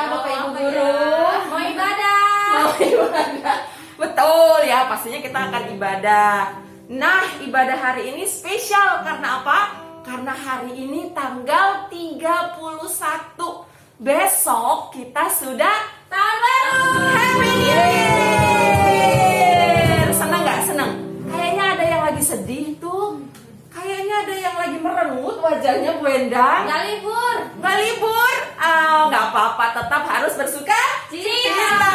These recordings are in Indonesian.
Bapak Ibu Guru? Mau ibadah. Mau ibadah. Betul ya, pastinya kita akan ibadah. Nah, ibadah hari ini spesial karena apa? Karena hari ini tanggal 31. Besok kita sudah Tahun baru. Happy New Year. Senang nggak? Senang. Kayaknya ada yang lagi sedih tuh. Kayaknya ada yang lagi merengut wajahnya Bu Endang. Nggak libur. Nggak libur? Nggak apa-apa, tetap harus bersuka Cita.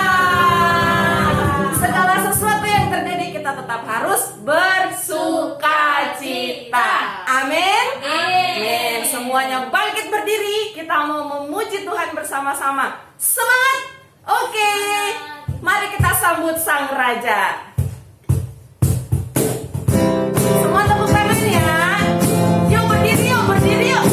Segala sesuatu yang terjadi kita tetap harus bersuka cita. Amin. Amin. Semuanya bangkit berdiri. Kita mau memuji Tuhan bersama-sama. Semangat. Oke. Mari kita sambut Sang Raja. Semua tepuk tangan ya. Yuk berdiri yuk, berdiri yuk.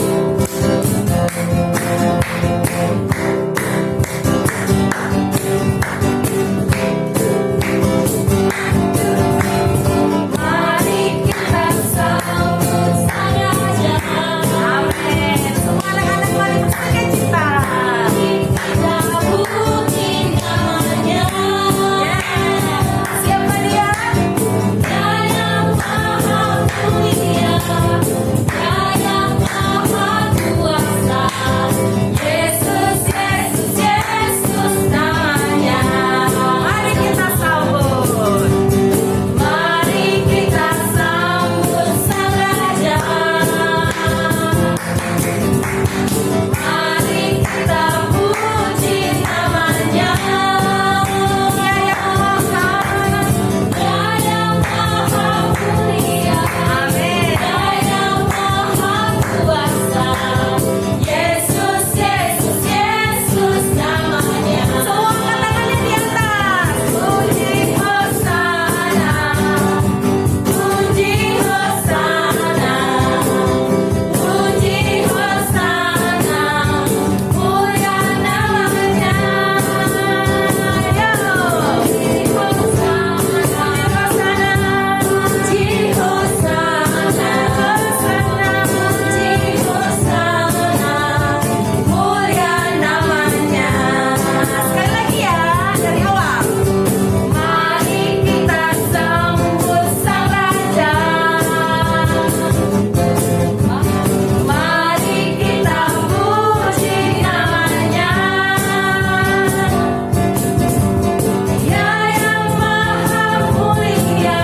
Mari kita sambut Sang Raja. Amin. Semua anak-anak mari bersuka cita. Kita puji namanya. Siapa dia? Dia yang maha mulia, Dia yang maha kuasa. Yesus, Yesus, Yesus namanya. Mari kita sambut. Mari kita sambut Sang Raja. Mari kita puji namanya. Dia yang maha mulia, Amin. Dia yang maha kuasa. Yesus, Yesus, Yesus namanya. Semua tangannya di atas. Puji Hosana, puji Hosana, puji Hosana, mulia namanya. Yo, puji Hosana, puji Hosana, puji Hosana, mulia namanya. Sekali lagi ya, dari awal. Mari kita sambut Sang Raja. Mari kita puji namanya. Dia yang maha mulia,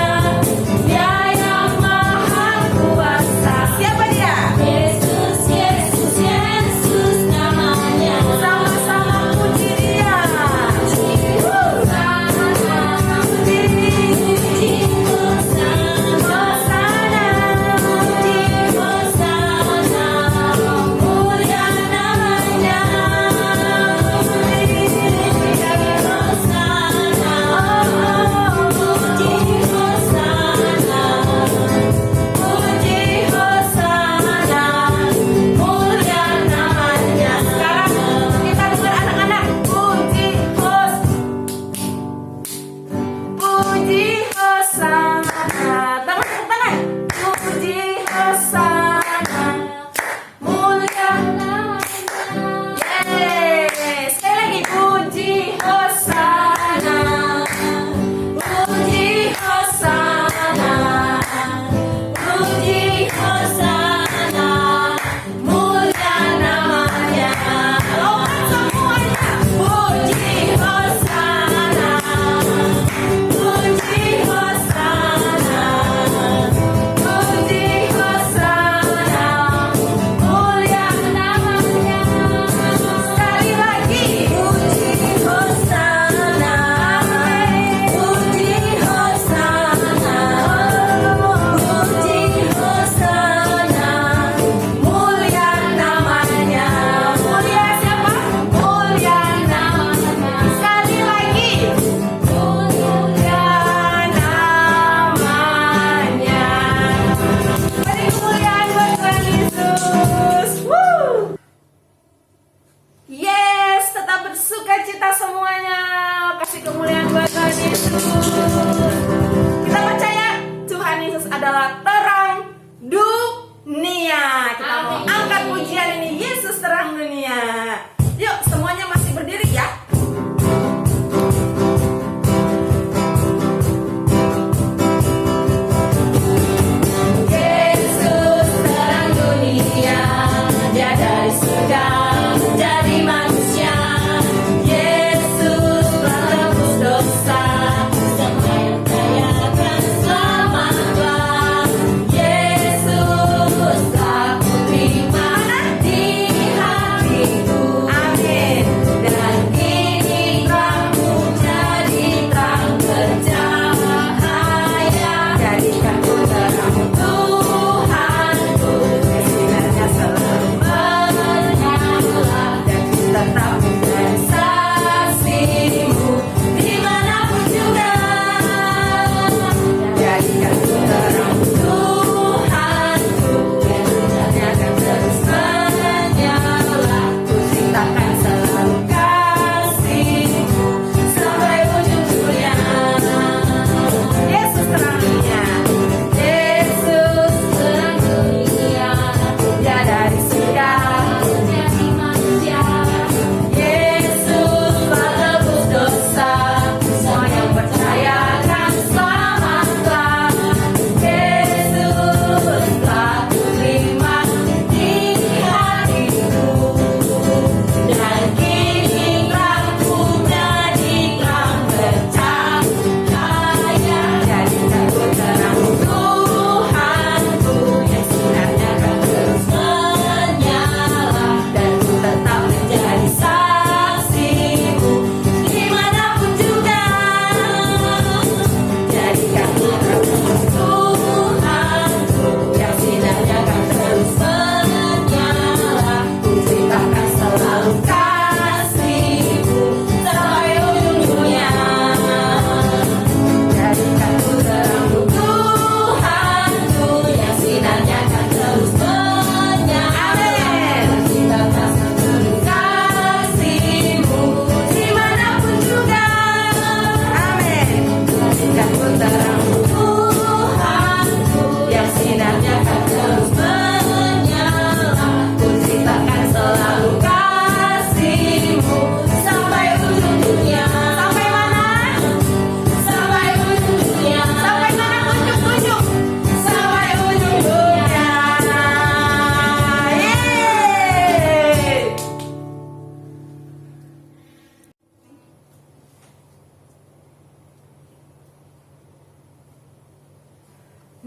Dia yang maha kuasa. Siapa dia? Yesus, Yesus, Yesus namanya. Sama-sama puji Dia. Puji Hosana, puji Hosana, puji Hosana, mulia namanya. Puji Hosana, puji Hosana, puji Hosana, mulia namanya. Sekarang kita dengar anak-anak. Puji Hosana. Tangan. Puji Hosana, mulia namanya. Yes. Sekali lagi. Puji Hosana, puji Hosana, puji Hosana, mulia namanya. Lompat semuanya. Puji Hosana, puji Hosana, puji Hosana, mulia namanya. Sekali lagi. Puji Hosana, puji Hosana, puji Hosana, mulia namanya. Mulia siapa? Mulia namanya. Sekali lagi. Mulia namanya. Beri kemuliaan buat Tuhan Yesus. Woo! Yes, tetap bersuka cita semuanya. Kasih kemuliaan buat Tuhan Yesus. Kita percaya Tuhan Yesus adalah terang dunia. Kita mau Amin. angkat pujian ini, Yesus terang dunia. Yuk, semuanya masih berdiri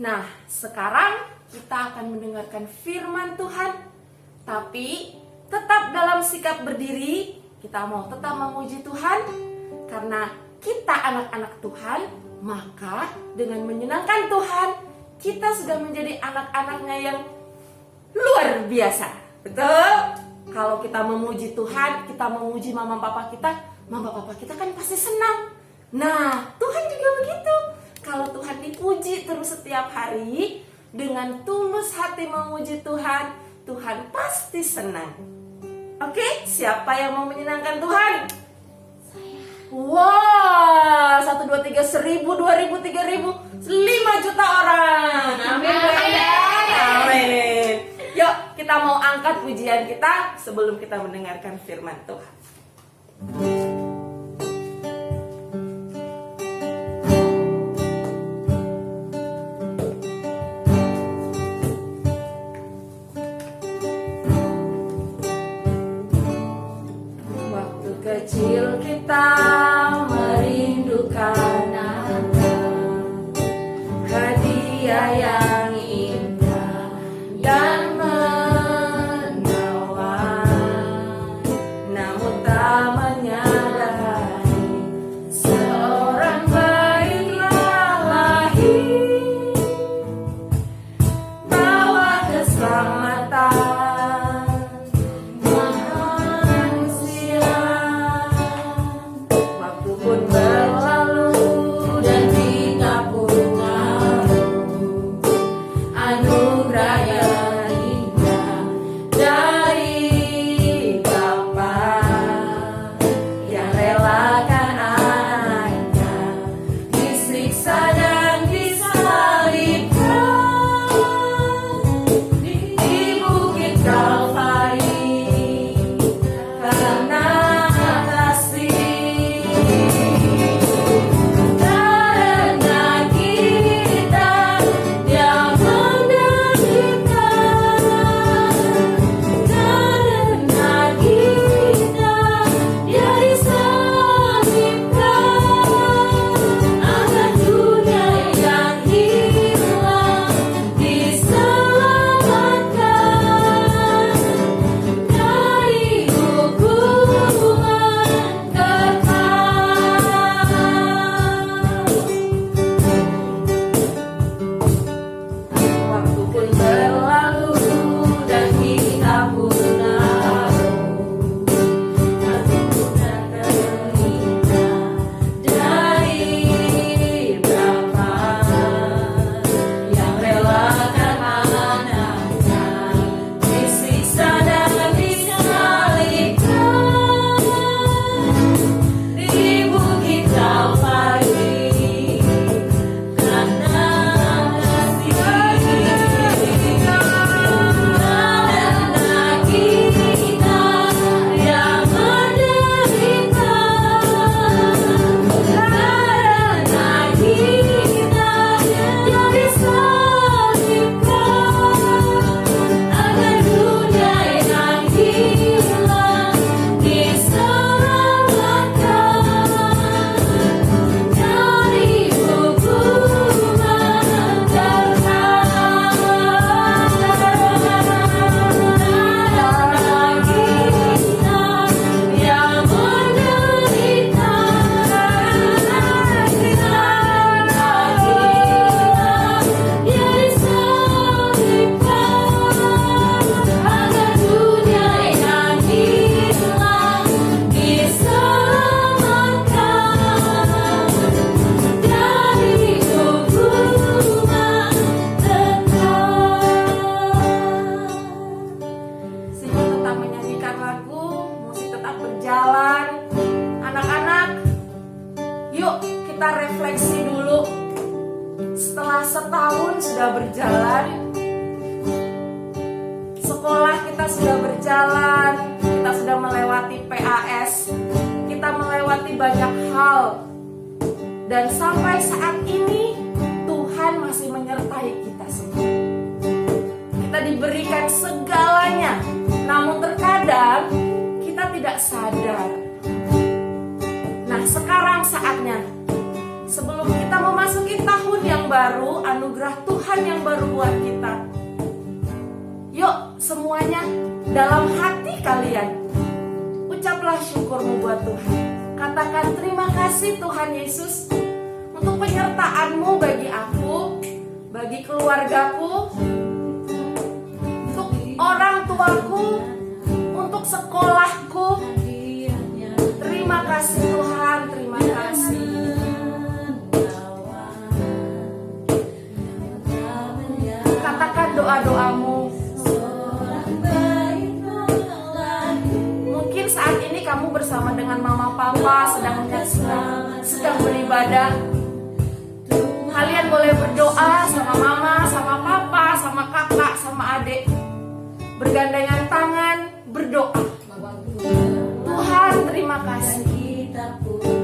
Nah, sekarang kita akan mendengarkan firman Tuhan. Tapi tetap dalam sikap berdiri, kita mau tetap memuji Tuhan. Karena kita anak-anak Tuhan, maka dengan menyenangkan Tuhan, kita sudah menjadi anak-anaknya yang luar biasa. Betul? Kalau kita memuji Tuhan, kita memuji mama papa kita kan pasti senang. Nah, Tuhan juga begitu. Kalau Tuhan dipuji terus setiap hari, dengan tulus hati memuji Tuhan, Tuhan pasti senang. Oke, siapa yang mau menyenangkan Tuhan? Wah, 1, 2, 3, 1000, 2000, 3000, 5 juta orang. Amin. Amin. Yuk, kita mau angkat pujian kita sebelum kita mendengarkan firman Tuhan. Waktu kecil kita merindukan Natal, hadiah yang indah dan menawan. Namun tak menyadari seorang bayilah lahir, bawa keselamatan manusia. Waktu pun berlalu dan kita pun tahu anugerah yang indah dari Bapa yang relakan anaknya disiksa dan disalibkan di bukit Kalvari karena kasih. Karena kita Dia menderita, karena kita Dia disalibkan, agar dunia yang hilang diselamatkan dari hukuman kekal. Waktu pun berlalu dan kita pun tahu anugerah terindah dari Bapa yang relakan anaknya disiksa dan disalibkan di bukit Kalvari karena kasih. Karena kita yang menderita, karena kita yang disalibkan, agar dunia yang hilang diselamatkan dari hukuman kekal. Karena kita yang menderita, karena kita yang disalibkan, agar dunia yang hilang diselamatkan dari hukuman kekal. Sini tetap menyanyikan lagu, musik tetap berjalan. Anak-anak, yuk kita refleksi dulu. Setelah setahun sudah berjalan, sekolah kita sudah berjalan, kita sudah melewati PAS, kita melewati banyak hal. Dan sampai saat ini Tuhan masih menyertai kita semua. Kita diberikan segalanya, namun terkadang kita tidak sadar. Nah, sekarang saatnya sebelum kita memasuki tahun yang baru, anugerah Tuhan Tuhan yang baru buat kita. Yuk semuanya dalam hati kalian ucaplah syukurmu buat Tuhan. Katakan terima kasih Tuhan Yesus untuk penyertaan-Mu bagi aku, bagi keluargaku, untuk orang tuaku, untuk sekolahku. Terima kasih Tuhan, terima kasih. Katakan doa-doamu. Mungkin saat ini kamu bersama dengan mama papa sedang menyaksikan, sedang beribadah. Kalian boleh berdoa sama mama, sama papa, sama kakak, sama adik. Bergandengan tangan, berdoa. Tuhan, terima kasih.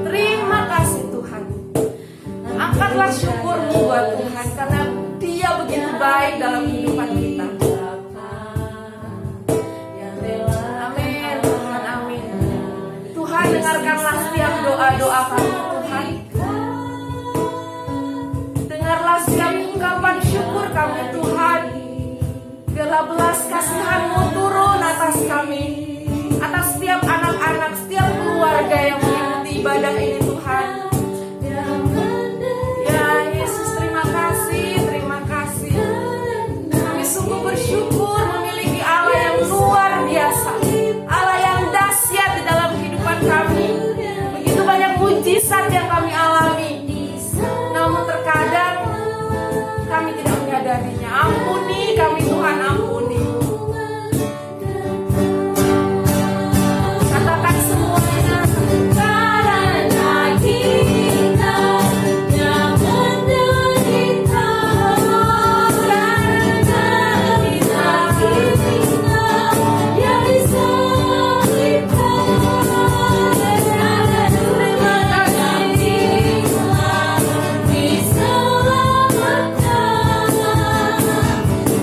Terima kasih Tuhan. Angkatlah syukurmu buat Tuhan karena Dia begitu baik dalam kehidupan kita. Amin, Tuhan, amin. Tuhan, dengarkanlah setiap doa-doa kami, Tuhan. Dengarlah setiap ungkapan syukur kami, Tuhan. Biarlah belas kasihan-Mu turun atas kami, atas setiap anak-anak, setiap keluarga yang mengikuti ibadah ini, Tuhan. Ya Yesus, terima kasih, terima kasih. Kami sungguh bersyukur memiliki Allah yang luar biasa, Allah yang dahsyat di dalam kehidupan kami. Begitu banyak mujizat yang kami alami, namun terkadang kami tidak menyadarinya. Ampuni kami Tuhan, ampuni. Katakan semuanya. Karena kita yang menderita, karena kita yang disalibkan, terima kasih diselamatkan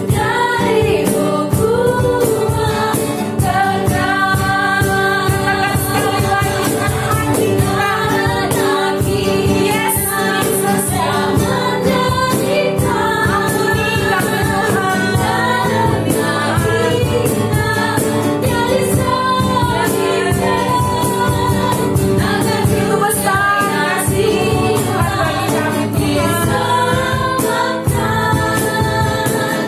dari hukuman kekal. Katakan sekali lagi dengan hati kita. Yes, Jesus yang menderita. Ampuni kami Tuhan. Karena kita yang disalibkan, agar begitu besar kasih Tuhan bagi kami diselamatkan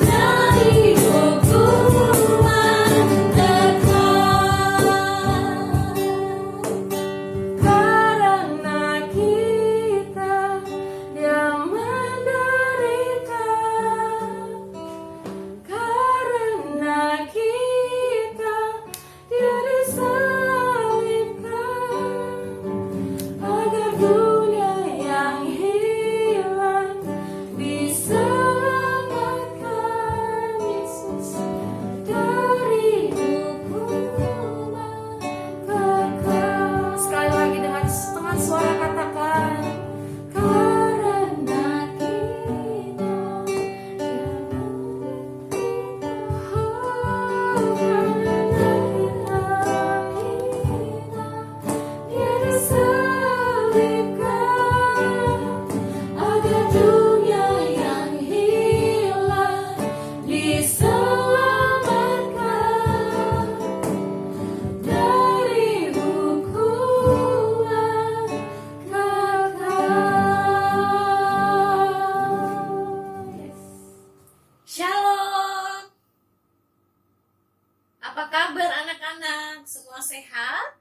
dari hukuman kekal. Karena kita yang menderita, karena kita Dia disalibkan, agar dunia yang hilang diselamatkan, Yesus, dari hukuman kekal. Sekali lagi dengan suara katakan, karena kita Dia disalibkan, agar dunia yang hilang diselamatkan dari hukuman kekal. Shalom. Apa kabar anak-anak? Semua sehat?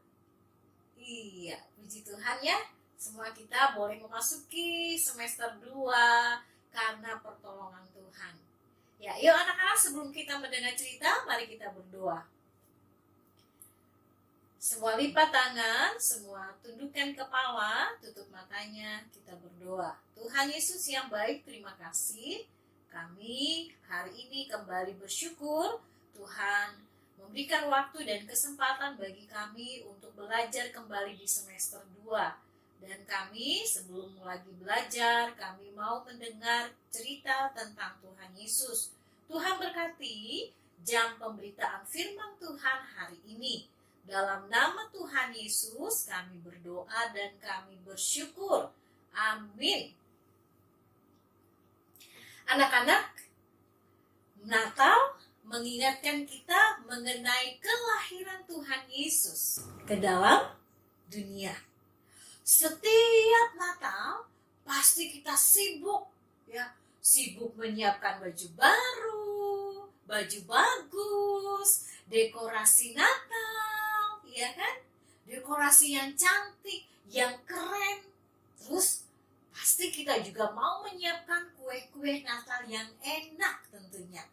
Iya, puji Tuhan ya. Semua kita boleh memasuki semester 2 karena pertolongan Tuhan. Ya, yuk anak-anak, sebelum kita mendengar cerita, mari kita berdoa. Semua lipat tangan, semua tundukkan kepala, tutup matanya, kita berdoa. Tuhan Yesus yang baik, terima kasih. Kami hari ini kembali bersyukur Tuhan memberikan waktu dan kesempatan bagi kami untuk belajar kembali di semester 2. Dan kami sebelum lagi belajar, kami mau mendengar cerita tentang Tuhan Yesus. Tuhan berkati jam pemberitaan firman Tuhan hari ini. Dalam nama Tuhan Yesus kami berdoa dan kami bersyukur. Amin. Anak-anak, Natal mengingatkan kita mengenai kelahiran Tuhan Yesus ke dalam dunia. Setiap Natal pasti kita sibuk, ya, sibuk menyiapkan baju baru, baju bagus, dekorasi Natal, ya kan? Dekorasi yang cantik, yang keren. Terus pasti kita juga mau menyiapkan kue-kue Natal yang enak tentunya.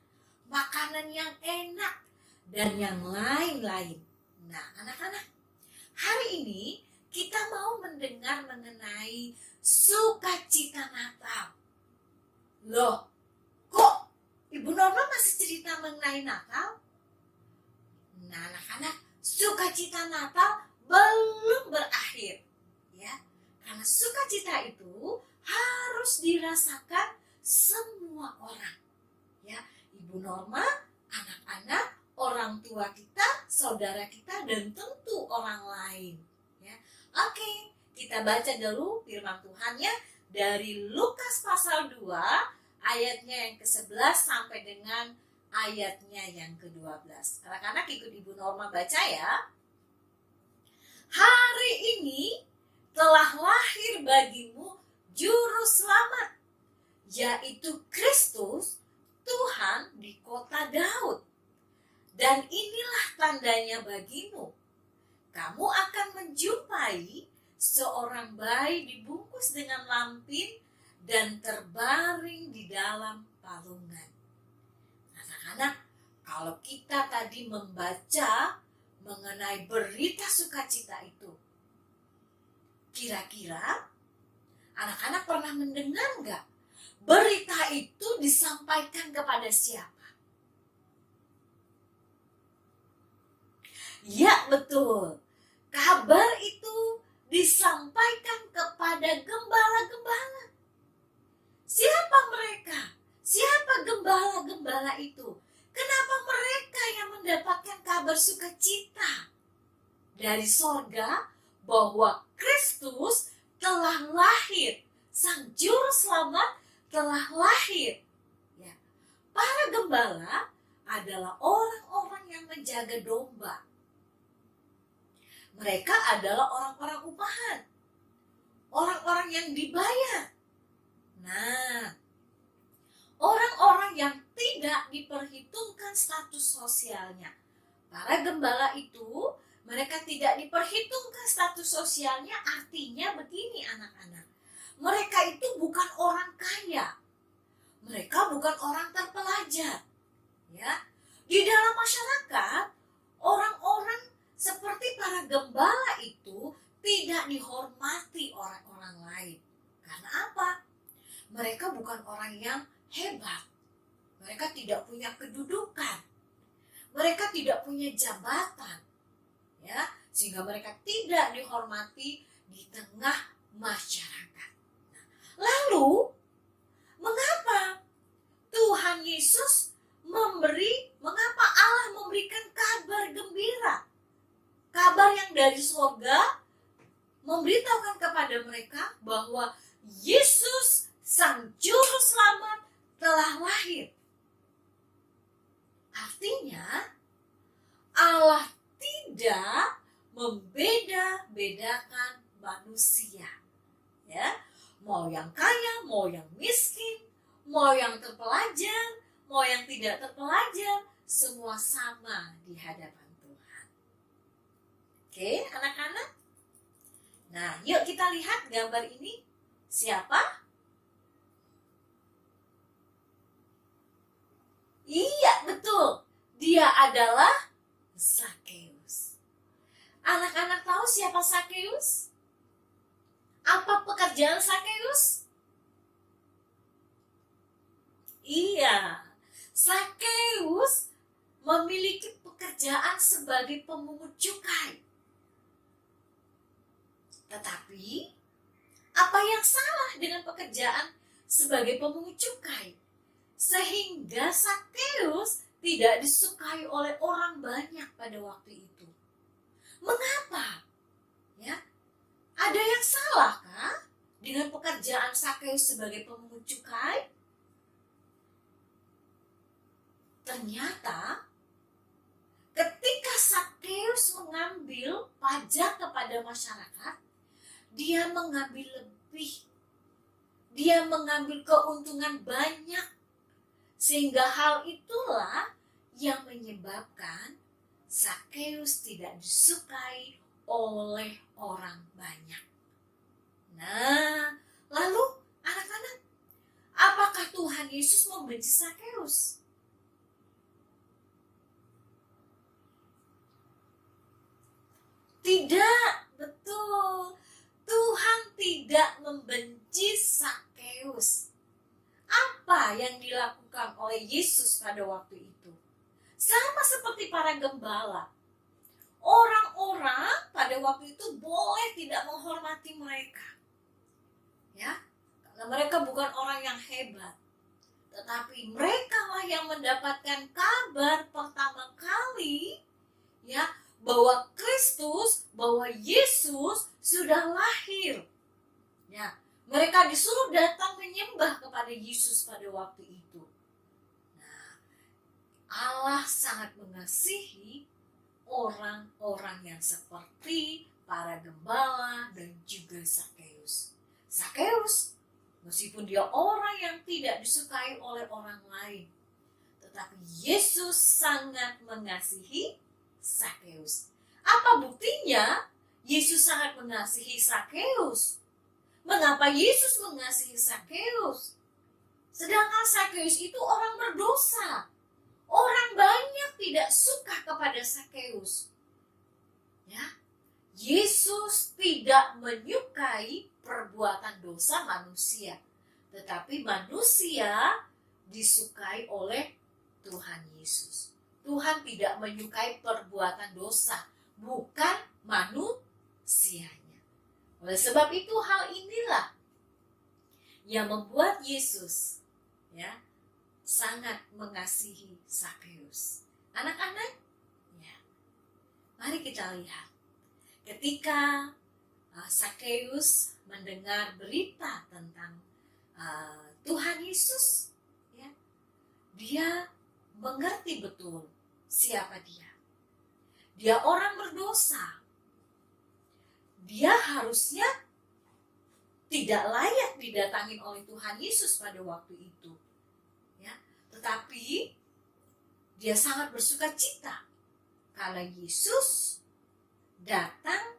Makanan yang enak dan yang lain-lain. Nah, anak-anak, hari ini kita mau mendengar mengenai sukacita Natal. Loh, kok Ibu Norma masih cerita mengenai Natal? Nah, anak-anak, sukacita Natal belum berakhir, ya. Karena sukacita itu harus dirasakan semua orang, ya. Ibu Norma, anak-anak, orang tua kita, saudara kita, dan tentu orang lain, ya. Oke, kita baca dulu firman Tuhan ya dari Lukas pasal 2 ayatnya yang ke-11 sampai dengan ayatnya yang ke-12. Anak-anak ikut Ibu Norma baca ya. Hari ini telah lahir bagimu juru selamat, yaitu Kristus Tuhan di kota Daud. Dan inilah tandanya bagimu. Kamu akan menjumpai seorang bayi dibungkus dengan lampin dan terbaring di dalam palungan. Anak-anak, kalau kita tadi membaca mengenai berita sukacita itu, kira-kira anak-anak pernah mendengar nggak? Berita itu disampaikan kepada siapa? Ya, betul. Kabar itu disampaikan kepada gembala-gembala. Siapa mereka? Siapa gembala-gembala itu? Kenapa mereka yang mendapatkan kabar sukacita dari sorga bahwa Kristus telah lahir, Sang Juru Selamat telah lahir? Ya, para gembala adalah orang-orang yang menjaga domba. Mereka adalah orang-orang upahan, orang-orang yang dibayar. Nah, orang-orang yang tidak diperhitungkan status sosialnya. Para gembala itu, mereka tidak diperhitungkan status sosialnya, artinya begini anak-anak. Mereka itu bukan orang kaya. Mereka bukan orang terpelajar. Ya, di dalam masyarakat, orang-orang seperti para gembala itu tidak dihormati orang-orang lain. Karena apa? Mereka bukan orang yang hebat. Mereka tidak punya kedudukan. Mereka tidak punya jabatan. Ya, sehingga mereka tidak dihormati di tengah masyarakat. Nah, lalu, mengapa Tuhan Yesus mengapa Allah memberikan kabar gembira? Kabar yang dari surga memberitahukan kepada mereka bahwa Yesus Sang Juru Selamat telah lahir. Artinya Allah tidak membeda-bedakan manusia. Ya, mau yang kaya, mau yang miskin, mau yang terpelajar, mau yang tidak terpelajar, semua sama di hadapan Tuhan. Oke, anak-anak. Nah, yuk kita lihat gambar ini. Siapa? Iya, betul. Dia adalah Zakheus. Anak-anak tahu siapa Zakheus? Apa pekerjaan Zakheus? Iya, Zakheus memiliki pekerjaan sebagai pemungut cukai. Tetapi, apa yang salah dengan pekerjaan sebagai pemungut cukai? Sehingga Zakheus tidak disukai oleh orang banyak pada waktu itu. Mengapa? Ya, ada yang salah kah dengan pekerjaan Zakheus sebagai pemungut cukai? Ternyata ketika Sakeus mengambil pajak kepada masyarakat, dia mengambil lebih. Dia mengambil keuntungan banyak. Sehingga hal itulah yang menyebabkan Sakeus tidak disukai oleh orang banyak. Nah, lalu anak-anak, apakah Tuhan Yesus membenci Sakeus? Tidak, betul. Tuhan tidak membenci Sakeus. Apa yang dilakukan oleh Yesus pada waktu itu? Sama seperti para gembala. Orang-orang pada waktu itu boleh tidak menghormati mereka. Ya, karena mereka bukan orang yang hebat. Tetapi mereka lah yang mendapatkan kabar pertama kali, ya, bahwa Kristus, bahwa Yesus sudah lahir. Ya, mereka disuruh datang menyembah kepada Yesus pada waktu itu. Nah, Allah sangat mengasihi orang-orang yang seperti para gembala dan juga Sakeus. Sakeus, meskipun dia orang yang tidak disukai oleh orang lain, tetapi Yesus sangat mengasihi Sakeus. Apa buktinya Yesus sangat mengasihi Sakeus? Mengapa Yesus mengasihi Sakeus? Sedangkan Sakeus itu orang berdosa. Orang banyak tidak suka kepada Sakeus. Ya, Yesus tidak menyukai perbuatan dosa manusia, tetapi manusia disukai oleh Tuhan Yesus. Tuhan tidak menyukai perbuatan dosa, bukan manusianya. Oleh sebab itu hal inilah yang membuat Yesus, ya, sangat mengasihi Sakeus. Anak-anak, ya, mari kita lihat. Ketika Sakeus mendengar berita tentang Tuhan Yesus, ya, dia mengerti betul siapa dia. Dia orang berdosa. Dia harusnya tidak layak didatangi oleh Tuhan Yesus pada waktu itu. Ya, tetapi dia sangat bersuka cita karena Yesus datang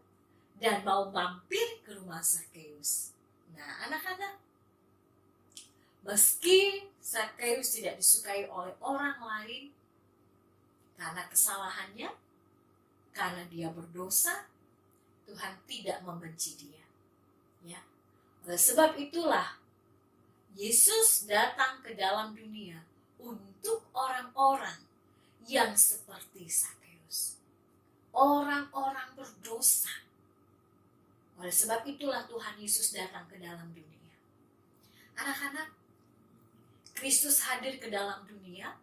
dan mau mampir ke rumah Sakeus. Nah, anak-anak, meski Sakeus tidak disukai oleh orang lain karena kesalahannya, karena dia berdosa, Tuhan tidak membenci dia. Ya, oleh sebab itulah Yesus datang ke dalam dunia untuk orang-orang yang seperti Sakeus. Orang-orang berdosa. Oleh sebab itulah Tuhan Yesus datang ke dalam dunia. Anak-anak, Kristus hadir ke dalam dunia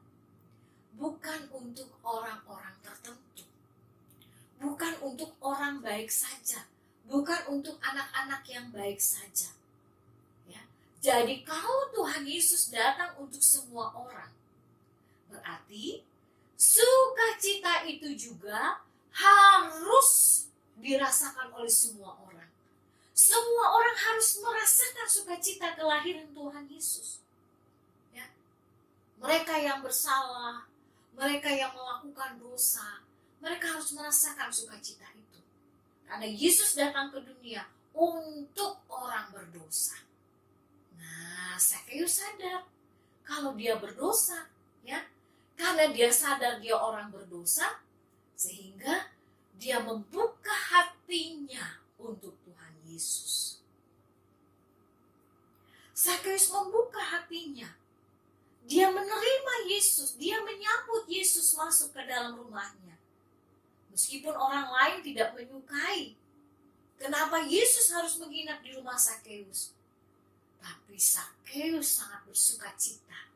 bukan untuk orang-orang tertentu. Bukan untuk orang baik saja. Bukan untuk anak-anak yang baik saja. Jadi kalau Tuhan Yesus datang untuk semua orang, berarti sukacita itu juga harus dirasakan oleh semua orang. Semua orang harus merasakan sukacita kelahiran Tuhan Yesus. Ya. Mereka yang bersalah, mereka yang melakukan dosa, mereka harus merasakan sukacita itu. Karena Yesus datang ke dunia untuk orang berdosa. Nah, Sakeus sadar kalau dia berdosa, ya, karena dia sadar dia orang berdosa, sehingga dia membuka hatinya untuk Tuhan Yesus. Sakeus membuka hatinya. Dia menerima Yesus, dia menyambut Yesus masuk ke dalam rumahnya. Meskipun orang lain tidak menyukai, kenapa Yesus harus menginap di rumah Sakeus? Tapi Sakeus sangat bersuka cita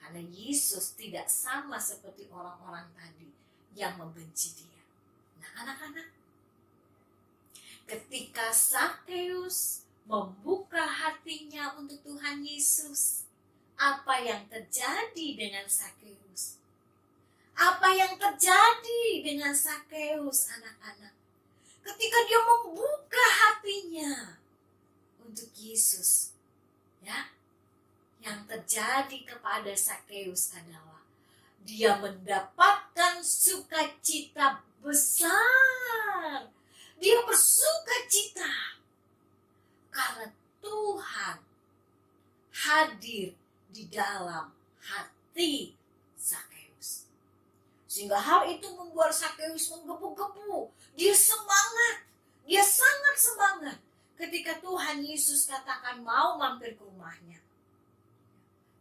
karena Yesus tidak sama seperti orang-orang tadi yang membenci dia. Nah, anak-anak, ketika Sakeus membuka hatinya untuk Tuhan Yesus, apa yang terjadi dengan Sakeus? Apa yang terjadi dengan Sakeus, anak-anak? Ketika dia membuka hatinya untuk Yesus, ya, yang terjadi kepada Sakeus adalah dia mendapatkan sukacita besar. Dia bersukacita karena Tuhan hadir di dalam hati Sakeus. Sehingga hal itu membuat Sakeus menggebu-gebu. Dia semangat. Dia sangat semangat ketika Tuhan Yesus katakan mau mampir ke rumahnya.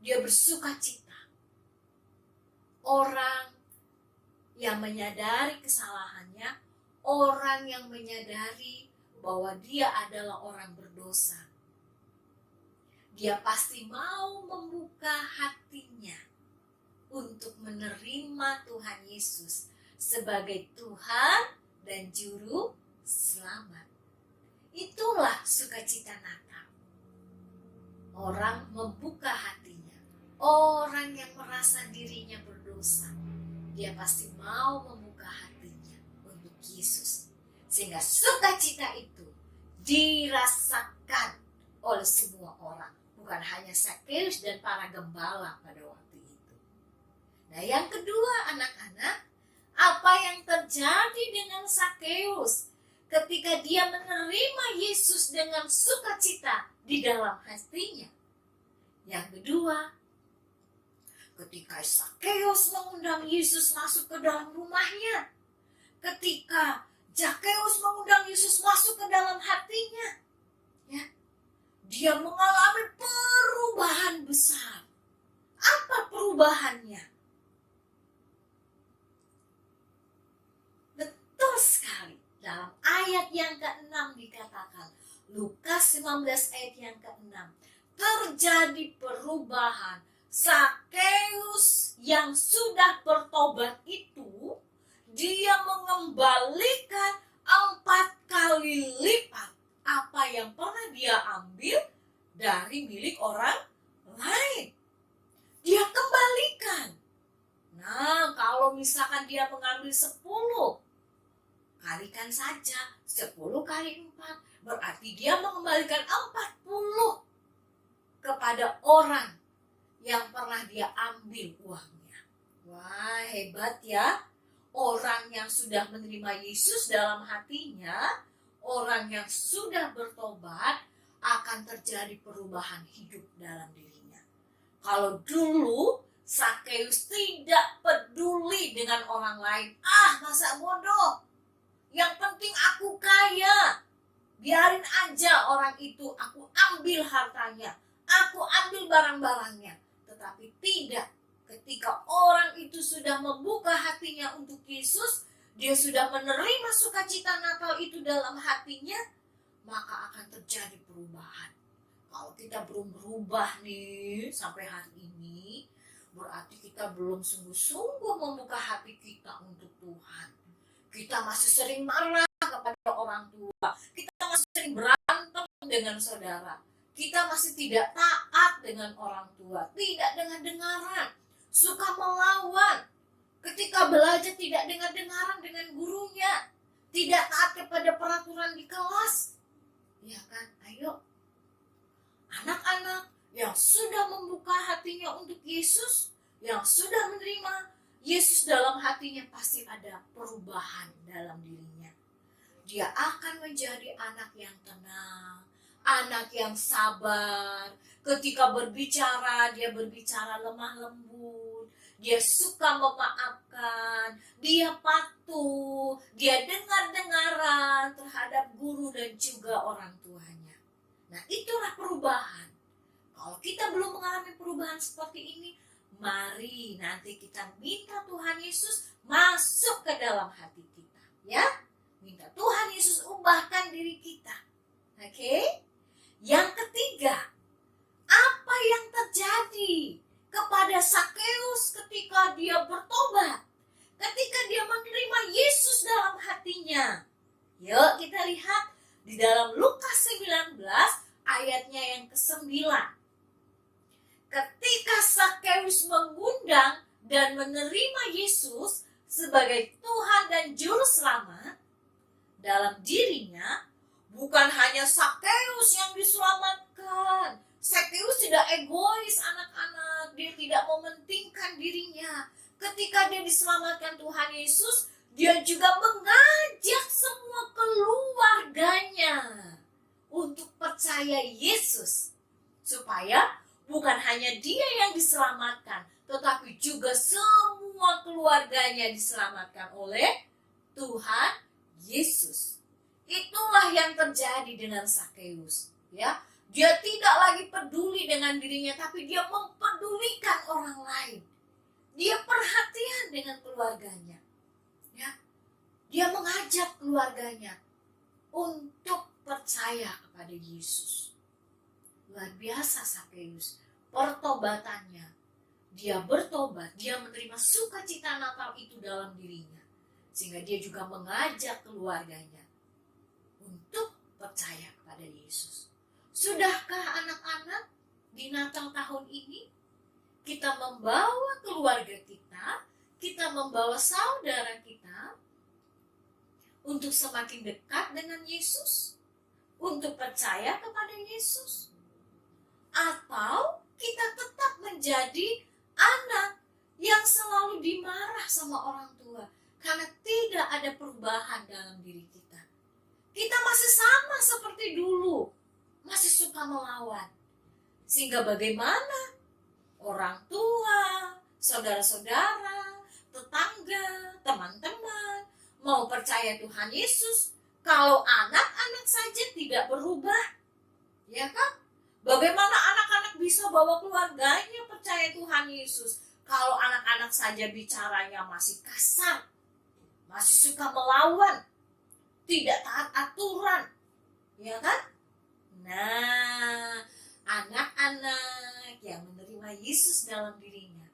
Dia bersukacita. Orang yang menyadari kesalahannya, orang yang menyadari bahwa dia adalah orang berdosa, dia pasti mau membuka hatinya untuk menerima Tuhan Yesus sebagai Tuhan dan Juru Selamat. Itulah sukacita Natal. Orang membuka hatinya. Orang yang merasa dirinya berdosa, dia pasti mau membuka hatinya untuk Yesus. Sehingga sukacita itu dirasakan oleh semua orang. Bukan hanya Sakeus dan para gembala pada waktu itu. Nah, yang kedua, anak-anak, apa yang terjadi dengan Sakeus ketika dia menerima Yesus dengan sukacita di dalam hatinya? Yang kedua, ketika Sakeus mengundang Yesus masuk ke dalam rumahnya, ketika Sakeus mengundang Yesus masuk ke dalam hatinya, ya, dia mengalami perubahan besar. Apa perubahannya? Betul sekali. Dalam ayat yang ke-6 dikatakan, Lukas 19 ayat yang ke-6, terjadi perubahan. Sakeus yang sudah bertobat itu, dia mengembalikan 4 kali lipat apa yang pernah dia ambil dari milik orang lain. Dia kembalikan. Nah, kalau misalkan dia mengambil 10, kalikan saja 10 kali 4, berarti dia mengembalikan 40 kepada orang yang pernah dia ambil uangnya. Wah, hebat ya. Orang yang sudah menerima Yesus dalam hatinya, orang yang sudah bertobat, akan terjadi perubahan hidup dalam dirinya. Kalau dulu Sakeus tidak peduli dengan orang lain. Masa bodoh. Yang penting aku kaya. Biarin aja orang itu, aku ambil hartanya, aku ambil barang-barangnya. Tetapi tidak, ketika orang itu sudah membuka hatinya untuk Yesus, dia sudah menerima sukacita Natal itu dalam hatinya, maka akan terjadi perubahan. Kalau kita belum berubah nih sampai hari ini, berarti kita belum sungguh-sungguh membuka hati kita untuk Tuhan. Kita masih sering marah kepada orang tua, kita masih sering berantem dengan saudara, kita masih tidak taat dengan orang tua, tidak dengar-dengaran, suka melawan. Ketika belajar tidak dengar-dengaran dengan gurunya, tidak taat kepada peraturan di kelas. Ya kan? Ayo, anak-anak yang sudah membuka hatinya untuk Yesus, yang sudah menerima Yesus dalam hatinya, pasti ada perubahan dalam dirinya. Dia akan menjadi anak yang tenang, anak yang sabar. Ketika berbicara, dia berbicara lemah lembut. Dia suka memaafkan, dia patuh, dia dengar-dengaran terhadap guru dan juga orang tuanya. Nah, itulah perubahan. Kalau kita belum mengalami perubahan seperti ini, mari nanti kita minta Tuhan Yesus masuk ke dalam hati kita, ya. Minta Tuhan Yesus ubahkan diri kita. Oke? Yang ketiga, apa yang terjadi kepada Sakeus ketika dia bertobat, ketika dia menerima Yesus dalam hatinya? Yuk kita lihat di dalam Lukas 19 ayatnya yang ke-9. Ketika Sakeus mengundang dan menerima Yesus sebagai Tuhan dan Juru Selamat, dalam dirinya bukan hanya Sakeus yang diselamatkan. Sakeus tidak egois anak-anak, dia tidak mementingkan dirinya. Ketika dia diselamatkan Tuhan Yesus, dia juga mengajak semua keluarganya untuk percaya Yesus. Supaya bukan hanya dia yang diselamatkan, tetapi juga semua keluarganya diselamatkan oleh Tuhan Yesus. Itulah yang terjadi dengan Sakeus, ya. Dia tidak lagi peduli dengan dirinya, tapi dia mempedulikan orang lain. Dia perhatian dengan keluarganya, ya. Dia mengajak keluarganya untuk percaya kepada Yesus. Luar biasa Sakeus, pertobatannya. Dia bertobat, dia menerima sukacita Natal itu dalam dirinya. Sehingga dia juga mengajak keluarganya untuk percaya kepada Yesus. Sudahkah anak-anak di Natal tahun ini kita membawa keluarga kita membawa saudara kita untuk semakin dekat dengan Yesus, untuk percaya kepada Yesus? Atau kita tetap menjadi anak yang selalu dimarah sama orang tua karena tidak ada perubahan dalam diri kita? Kita masih sama seperti dulu, masih suka melawan. Sehingga bagaimana orang tua, saudara-saudara, tetangga, teman-teman mau percaya Tuhan Yesus kalau anak-anak saja tidak berubah? Ya kan? Bagaimana anak-anak bisa bawa keluarganya percaya Tuhan Yesus kalau anak-anak saja bicaranya masih kasar, masih suka melawan, tidak taat aturan, ya kan? Nah, anak-anak yang menerima Yesus dalam dirinya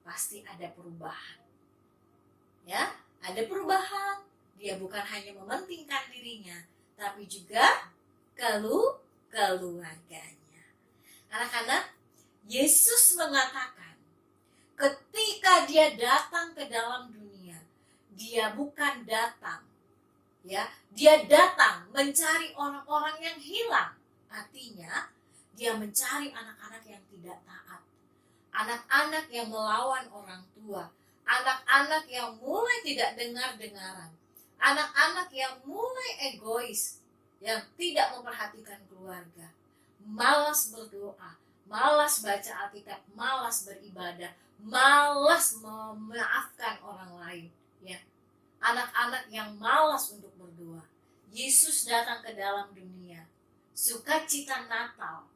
pasti ada perubahan. Ya, ada perubahan. Dia bukan hanya mementingkan dirinya, tapi juga keluarganya. Anak-anak, Yesus mengatakan ketika dia datang ke dalam dunia, dia bukan datang, ya, dia datang mencari orang-orang yang hilang. Artinya dia mencari anak-anak yang tidak taat, anak-anak yang melawan orang tua, anak-anak yang mulai tidak dengar-dengaran, anak-anak yang mulai egois, yang tidak memperhatikan keluarga, malas berdoa, malas baca Alkitab, malas beribadah, malas memaafkan orang lain, ya. Anak-anak yang malas untuk berdoa. Yesus datang ke dalam dunia. Sukacita Natal,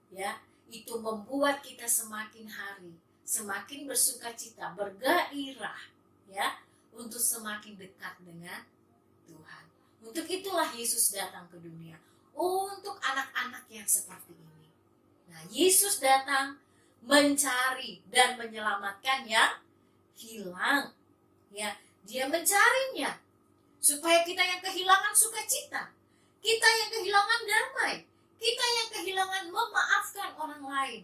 ya, itu membuat kita semakin hari semakin bersukacita, bergairah, ya, untuk semakin dekat dengan Tuhan. Untuk itulah Yesus datang ke dunia, untuk anak-anak yang seperti ini. Nah, Yesus datang mencari dan menyelamatkan yang hilang, ya. Dia mencarinya supaya kita yang kehilangan sukacita, kita yang kehilangan damai, kita yang kehilangan memaafkan orang lain,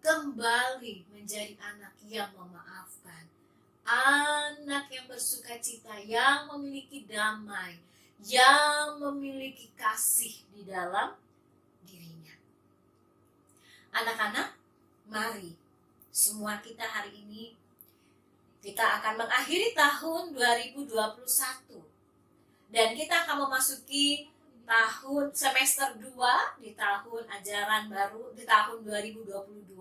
kembali menjadi anak yang memaafkan, anak yang bersukacita, yang memiliki damai, yang memiliki kasih di dalam dirinya. Anak-anak, mari semua kita hari ini kita akan mengakhiri tahun 2021 dan kita akan memasuki tahun semester 2 di tahun ajaran baru di tahun 2022.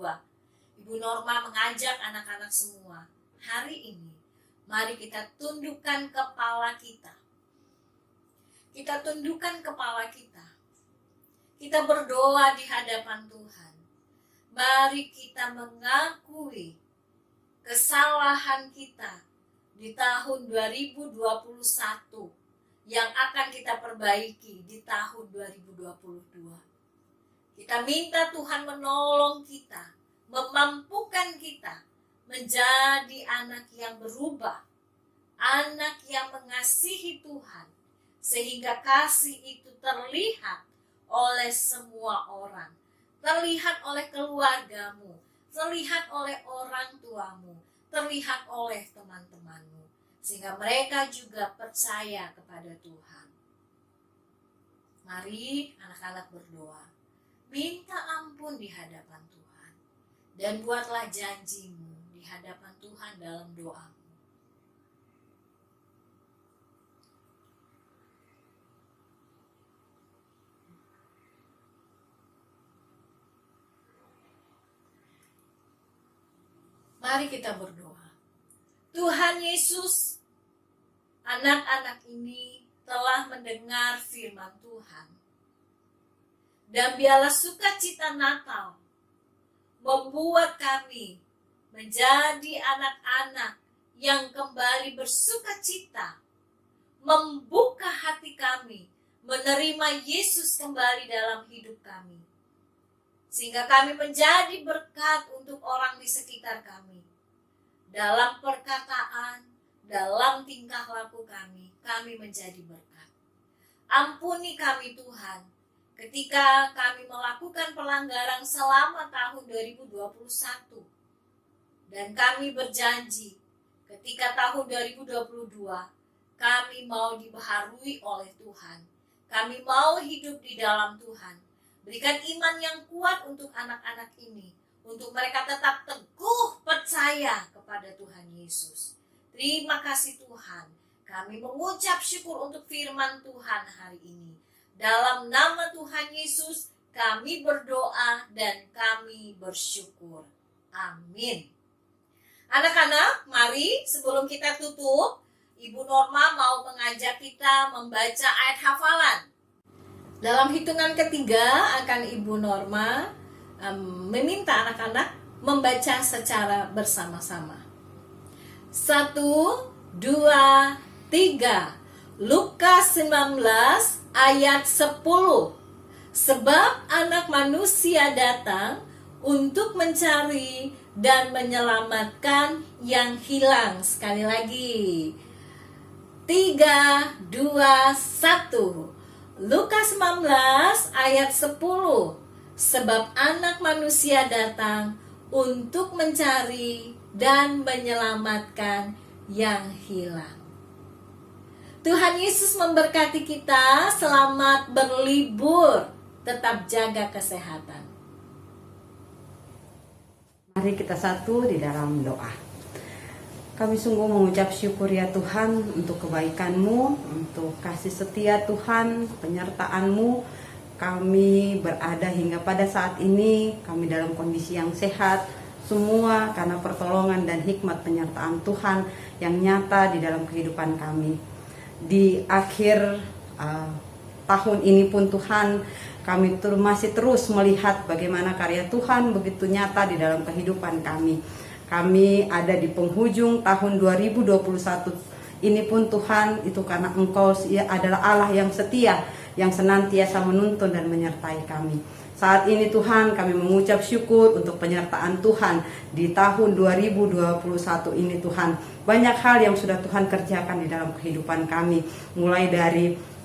Ibu Norma mengajak anak-anak semua, hari ini mari kita tundukkan kepala kita. Kita tundukkan kepala kita. Kita berdoa di hadapan Tuhan. Mari kita mengakui kesalahan kita di tahun 2021 yang akan kita perbaiki di tahun 2022. Kita minta Tuhan menolong kita, memampukan kita menjadi anak yang berubah, anak yang mengasihi Tuhan, sehingga kasih itu terlihat oleh semua orang, terlihat oleh keluargamu, terlihat oleh orang tuamu, terlihat oleh teman-temanmu, sehingga mereka juga percaya kepada Tuhan. Mari anak-anak berdoa, minta ampun di hadapan Tuhan, dan buatlah janjimu di hadapan Tuhan dalam doamu. Mari kita berdoa. Tuhan Yesus, anak-anak ini telah mendengar firman Tuhan. Dan biarlah sukacita Natal membuat kami menjadi anak-anak yang kembali bersukacita, membuka hati kami, menerima Yesus kembali dalam hidup kami. Sehingga kami menjadi berkat untuk orang di sekitar kami. Dalam perkataan, dalam tingkah laku kami menjadi berkat. Ampuni kami Tuhan, ketika kami melakukan pelanggaran selama tahun 2021. Dan kami berjanji, ketika tahun 2022, kami mau dibaharui oleh Tuhan. Kami mau hidup di dalam Tuhan. Berikan iman yang kuat untuk anak-anak ini, untuk mereka tetap teguh percaya kepada Tuhan Yesus. Terima kasih Tuhan, kami mengucap syukur untuk firman Tuhan hari ini. Dalam nama Tuhan Yesus, kami berdoa dan kami bersyukur. Amin. Anak-anak, mari sebelum kita tutup, Ibu Norma mau mengajak kita membaca ayat hafalan. Dalam hitungan ketiga akan Ibu Norma meminta anak-anak membaca secara bersama-sama. 1, 2, 3. Lukas 19 ayat 10. Sebab anak manusia datang untuk mencari dan menyelamatkan yang hilang. Sekali lagi. 3, 2, 1. Lukas 19 ayat 10. Sebab anak manusia datang untuk mencari dan menyelamatkan yang hilang. Tuhan Yesus memberkati kita. Selamat berlibur. Tetap jaga kesehatan. Mari kita satu di dalam doa. Kami sungguh mengucap syukur ya Tuhan untuk kebaikan-Mu, untuk kasih setia Tuhan, penyertaan-Mu. Kami berada hingga pada saat ini, kami dalam kondisi yang sehat, semua karena pertolongan dan hikmat penyertaan Tuhan yang nyata di dalam kehidupan kami. Di akhir tahun ini pun Tuhan, kami masih terus melihat bagaimana karya Tuhan begitu nyata di dalam kehidupan kami. Kami ada di penghujung tahun 2021 ini pun Tuhan, itu karena Engkau adalah Allah yang setia, yang senantiasa menuntun dan menyertai kami. Saat ini Tuhan, kami mengucap syukur untuk penyertaan Tuhan di tahun 2021 ini Tuhan. Banyak hal yang sudah Tuhan kerjakan di dalam kehidupan kami, mulai dari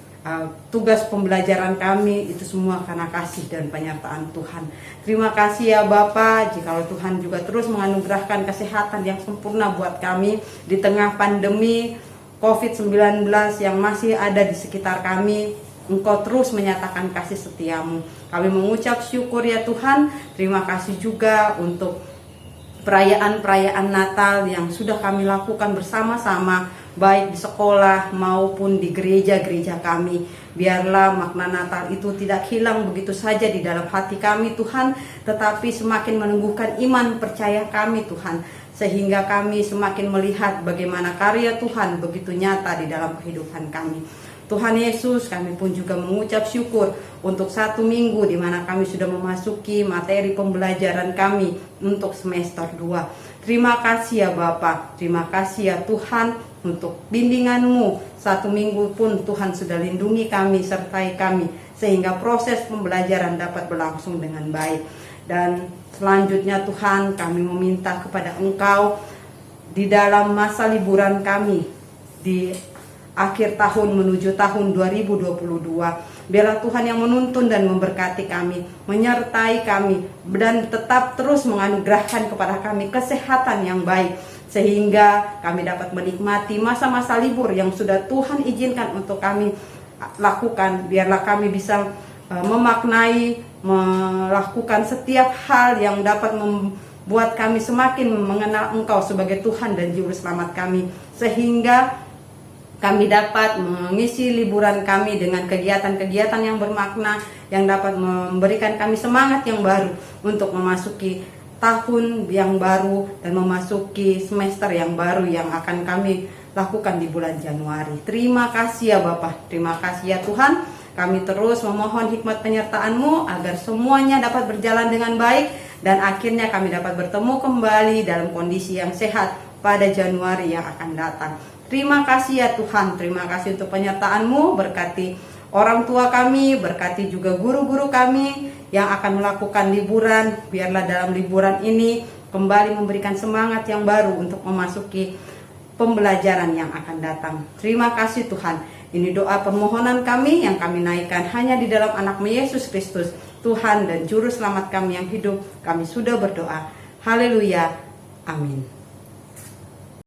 tugas pembelajaran kami, itu semua karena kasih dan penyertaan Tuhan. Terima kasih ya Bapa, jikalau Tuhan juga terus menganugerahkan kesehatan yang sempurna buat kami di tengah pandemi COVID-19 yang masih ada di sekitar kami. Engkau terus menyatakan kasih setiamu. Kami mengucap syukur ya Tuhan. Terima kasih juga untuk perayaan-perayaan Natal yang sudah kami lakukan bersama-sama, baik di sekolah maupun di gereja-gereja kami. Biarlah makna Natal itu tidak hilang begitu saja di dalam hati kami Tuhan, tetapi semakin menumbuhkan iman percaya kami Tuhan, sehingga kami semakin melihat bagaimana karya Tuhan begitu nyata di dalam kehidupan kami. Tuhan Yesus, kami pun juga mengucap syukur untuk 1 minggu di mana kami sudah memasuki materi pembelajaran kami untuk semester 2. Terima kasih ya Bapa, terima kasih ya Tuhan untuk bimbingan-Mu. 1 minggu pun Tuhan sudah lindungi kami, sertai kami, sehingga proses pembelajaran dapat berlangsung dengan baik. Dan selanjutnya Tuhan, kami meminta kepada Engkau di dalam masa liburan kami di akhir tahun menuju tahun 2022. Biarlah Tuhan yang menuntun dan memberkati kami, menyertai kami, dan tetap terus menganugerahkan kepada kami kesehatan yang baik. sehingga kami dapat menikmati masa-masa libur yang sudah Tuhan izinkan untuk kami lakukan. Biarlah kami bisa memaknai, melakukan setiap hal yang dapat membuat kami semakin mengenal Engkau sebagai Tuhan dan Juru Selamat kami, sehingga kami dapat mengisi liburan kami dengan kegiatan-kegiatan yang bermakna, yang dapat memberikan kami semangat yang baru untuk memasuki tahun yang baru dan memasuki semester yang baru yang akan kami lakukan di bulan Januari. Terima kasih ya Bapak, terima kasih ya Tuhan. Kami terus memohon hikmat penyertaan-Mu agar semuanya dapat berjalan dengan baik dan akhirnya kami dapat bertemu kembali dalam kondisi yang sehat pada Januari yang akan datang. Terima kasih ya Tuhan, terima kasih untuk penyertaan-Mu, berkati orang tua kami, berkati juga guru-guru kami yang akan melakukan liburan. Biarlah dalam liburan ini kembali memberikan semangat yang baru untuk memasuki pembelajaran yang akan datang. Terima kasih Tuhan. Ini doa permohonan kami yang kami naikkan hanya di dalam anak-Mu Yesus Kristus, Tuhan dan Juru Selamat kami yang hidup. Kami sudah berdoa. Haleluya. Amin.